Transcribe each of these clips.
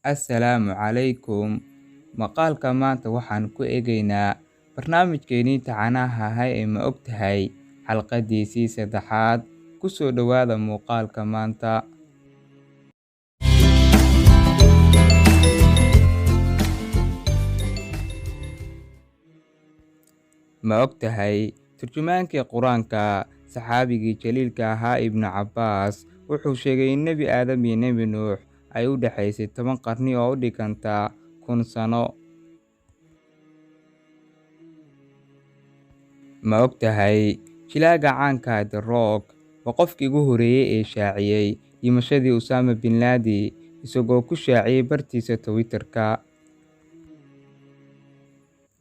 Assalaamu calaykum. Maqaalka maanta waxaan ku eegaynaa barnaamijkeennii taxanaha ahaa ee ma ogtahay xalqadiisii 3. Ku soo dhawaada muuqaalka maanta. Ma ogtahay turjumaankii Quraanka saxaabigii jaliilka ahaa Ibnu Cabbaas wuxuu sheegay in Nebi Aadam iyo Nebi Nuux ay u dhaxaysay 10 qarni oo u dhiganta 1000 sano. Ma ogtahay jilaaga caanka ah The Rock waa qofkii ugu horreeyay ee shaaciyay dhimashadii Osama bin Laden isagoo ku shaaciyay bartiisa Twitter-ka.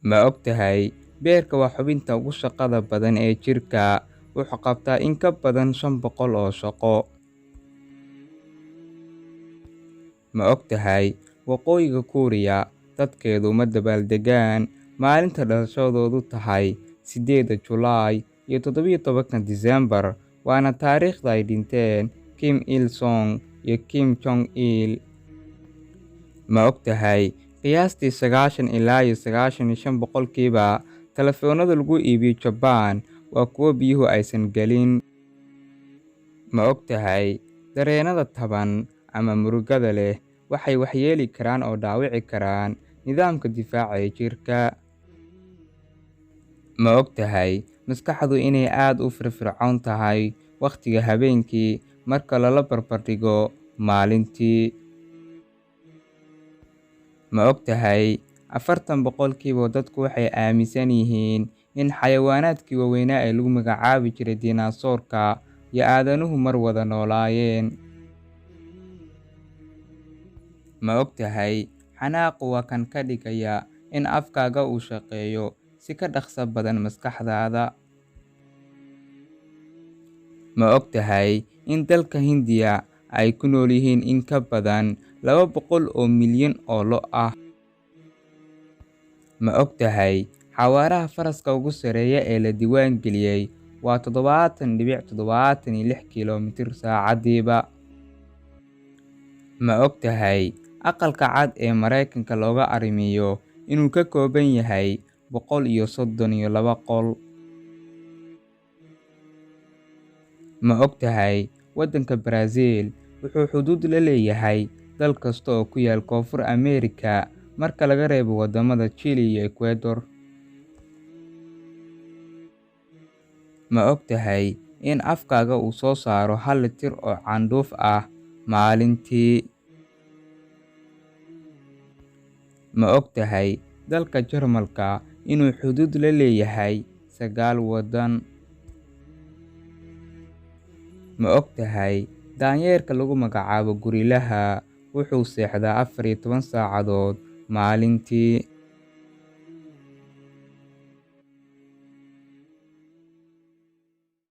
Ma ogtahay beerka waa xubinta ugu shaqada badan ee jirka, wuxuu qabtaa in ka badan 500 oo shaqo. Ma ogtahay Waqooyiga Kuuriya dadkeedu ma dabaaldegaan maalinta dhalashadoodu tahay 8 Julaay iyo 17 Diseembar, waana taariikhda ay dhinteen Kim Il Sung iyo Kim Jong Il. Ma ogtahay qiyaastii 90 ilaa 95% taleefoonnada lagu iibiyo Jabbaan waa kuwo biyuhu aysan gelin. Ma ogtahay dareennada taban ama murugada leh waxay waxyeeli karaan oo dhaawici karaan nidaamka difaaca ee jirka. Ma ogtahay maskaxdu inay aad u firfircoon tahay wakhtiga habeenkii marka lala barbardhigo maalintii. Ma ogtahay 40% dadku waxay aaminsan yihiin in xayawaanaadkii waaweynaa ee lagu magacaabi jiray dinosaur-ka iyo aadanuhu mar wada noolaayeen. Ma ogtahay xanaaqu waa kan ka dhigaya in afkaaga uu shaqeeyo si ka dhaqso badan maskaxdaada. Ma ogtahay in dalka Hindiya ay ku nool yihiin in ka badan 200 oo milyan oo lo' ah. Ma ogtahay xawaaraha faraska ugu sarreeya ee la diiwaan geliyay waa 70.76 kiiloomitir saacadiiba. Ma ogtahay aqalka cad ee Mareykanka looga arrimiyo inuu ka kooban yahay 132 qol. Ma ogtahay waddanka Brazil wuxuu xuduud la leeyahay dal kasta oo ku yaal Koonfur Ameerika marka laga reebo waddamada Chile iyo Ecuador. Ma ogtahay in afkaaga uu soo saaro 1 litir oo candhuuf ah maalintii. Ma ogtahay dalka Jarmalka inuu xuduud la leeyahay 9 waddan. Ma ogtahay daanyeerka lagu magacaabo gorillaha wuxuu seexdaa 14 saacadood maalintii.